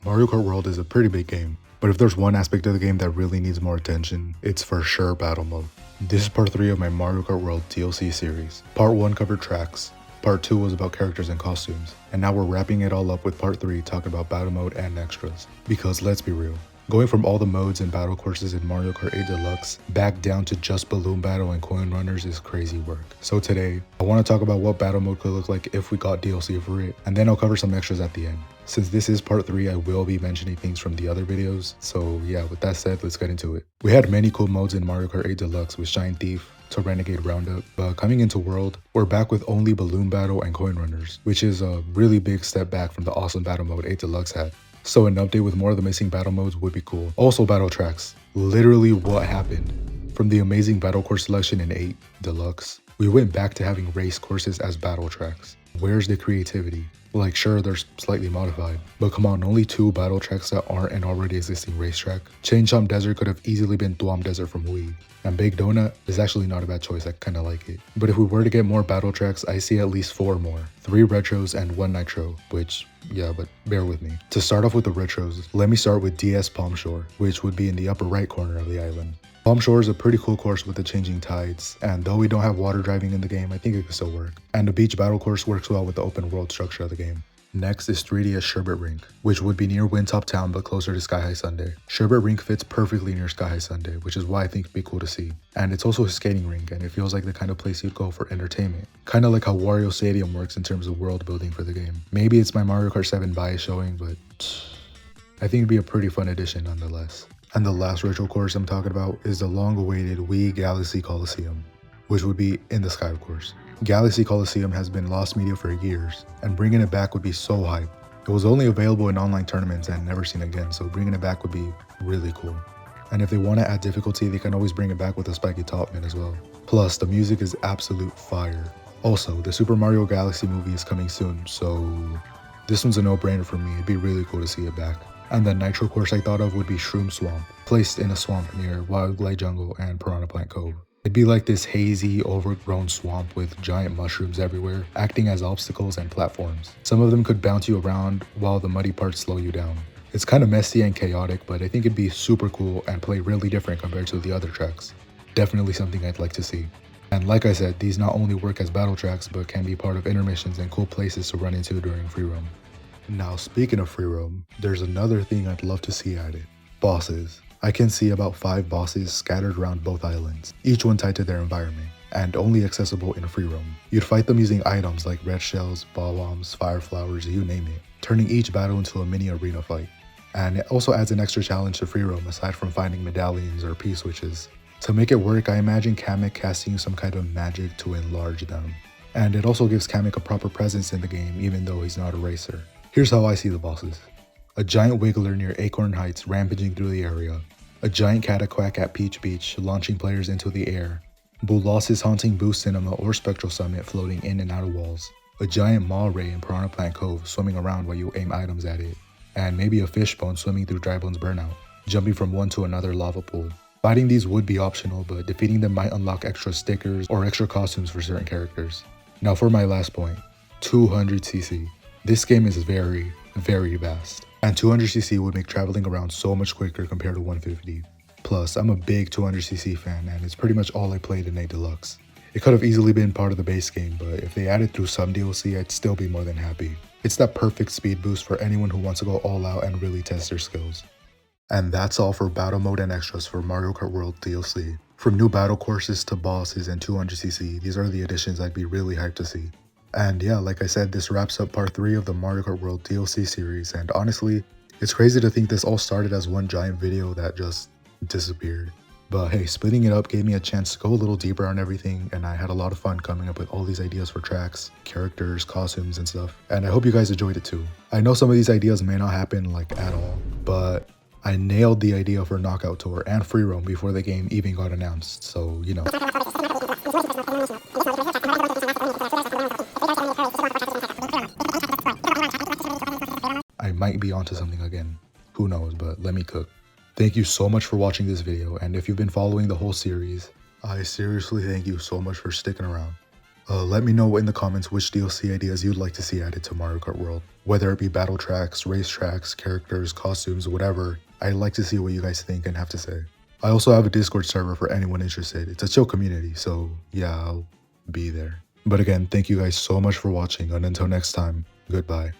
Mario Kart World is a pretty big game, but if there's one aspect of the game that really needs more attention, it's for sure battle mode. This is part 3 of my Mario Kart World DLC series. Part 1 covered tracks, part 2 was about characters and costumes, and now we're wrapping it all up with part 3 talking about battle mode and extras. Because let's be real, going from all the modes and battle courses in Mario Kart 8 Deluxe back down to just balloon battle and coin runners is crazy work. So today, I want to talk about what battle mode could look like if we got DLC for it, and then I'll cover some extras at the end. Since this is part 3, I will be mentioning things from the other videos, so yeah, with that said, let's get into it. We had many cool modes in Mario Kart 8 Deluxe with Shine Thief to Renegade Roundup, but coming into World, we're back with only balloon battle and coin runners, which is a really big step back from the awesome battle mode 8 Deluxe had. So an update with more of the missing battle modes would be cool. Also battle tracks, literally what happened? From the amazing battle course selection in 8 Deluxe, we went back to having race courses as battle tracks. Where's the creativity? Like sure, they're slightly modified, but come on, only 2 battle tracks that aren't an already existing racetrack. Chain Chomp Desert could have easily been Thwomp Desert from Wii, and Big Donut is actually not a bad choice, I kinda like it. But if we were to get more battle tracks, I see at least 4 more. 3 retros and 1 nitro, which, yeah, but bear with me. To start off with the retros, let me start with DS Palm Shore, which would be in the upper right corner of the island. Palm Shore is a pretty cool course with the changing tides, and though we don't have water driving in the game, I think it could still work. And the beach battle course works well with the open world structure of the game. Next is 3DS Sherbet Rink, which would be near Windtop Town but closer to Sky High Sundae. Sherbet Rink fits perfectly near Sky High Sundae, which is why I think it'd be cool to see. And it's also a skating rink, and it feels like the kind of place you'd go for entertainment. Kinda like how Wario Stadium works in terms of world building for the game. Maybe it's my Mario Kart 7 bias showing, but I think it'd be a pretty fun addition nonetheless. And the last retro course I'm talking about is the long-awaited Wii Galaxy Coliseum, which would be in the sky, of course. Galaxy Coliseum has been lost media for years, and bringing it back would be so hype. It was only available in online tournaments and never seen again, so bringing it back would be really cool. And if they want to add difficulty, they can always bring it back with a spiky topman as well. Plus, the music is absolute fire. Also, the Super Mario Galaxy movie is coming soon, so this one's a no-brainer for me. It'd be really cool to see it back. And the nitro course I thought of would be Shroom Swamp, placed in a swamp near Wildlife Jungle and Piranha Plant Cove. It'd be like this hazy, overgrown swamp with giant mushrooms everywhere, acting as obstacles and platforms. Some of them could bounce you around while the muddy parts slow you down. It's kind of messy and chaotic, but I think it'd be super cool and play really different compared to the other tracks. Definitely something I'd like to see. And like I said, these not only work as battle tracks, but can be part of intermissions and cool places to run into during free roam. Now speaking of free roam, there's another thing I'd love to see added. Bosses. I can see about 5 bosses scattered around both islands, each one tied to their environment, and only accessible in free roam. You'd fight them using items like red shells, ball bombs, fire flowers, you name it, turning each battle into a mini arena fight. And it also adds an extra challenge to free roam aside from finding medallions or P-switches. To make it work, I imagine Kamek casting some kind of magic to enlarge them. And it also gives Kamek a proper presence in the game even though he's not a racer. Here's how I see the bosses. A giant Wiggler near Acorn Heights rampaging through the area. A giant Cataquack at Peach Beach launching players into the air. Boolossus haunting Boo Cinema or Spectral Summit floating in and out of walls. A giant Maw Ray in Piranha Plant Cove swimming around while you aim items at it. And maybe a Fishbone swimming through Drybone's Burnout, jumping from one to another lava pool. Fighting these would be optional, but defeating them might unlock extra stickers or extra costumes for certain characters. Now for my last point, 200cc. This game is very, very vast, and 200cc would make traveling around so much quicker compared to 150. Plus, I'm a big 200cc fan, and it's pretty much all I played in 8 Deluxe. It could have easily been part of the base game, but if they added through some DLC, I'd still be more than happy. It's that perfect speed boost for anyone who wants to go all out and really test their skills. And that's all for battle mode and extras for Mario Kart World DLC. From new battle courses to bosses and 200cc, these are the additions I'd be really hyped to see. And yeah, like I said, this wraps up part 3 of the Mario Kart World DLC series, and honestly, it's crazy to think this all started as one giant video that just disappeared. But hey, splitting it up gave me a chance to go a little deeper on everything, and I had a lot of fun coming up with all these ideas for tracks, characters, costumes, and stuff. And I hope you guys enjoyed it too. I know some of these ideas may not happen like at all, but I nailed the idea for Knockout Tour and Free Roam before the game even got announced, so you know. I might be onto something again. Who knows, but let me cook. Thank you so much for watching this video, and if you've been following the whole series, I seriously thank you so much for sticking around. Let me know in the comments which DLC ideas you'd like to see added to Mario Kart World. Whether it be battle tracks, race tracks, characters, costumes, whatever, I'd like to see what you guys think and have to say. I also have a Discord server for anyone interested. It's a chill community, so yeah, I'll be there. But again, thank you guys so much for watching, and until next time, goodbye.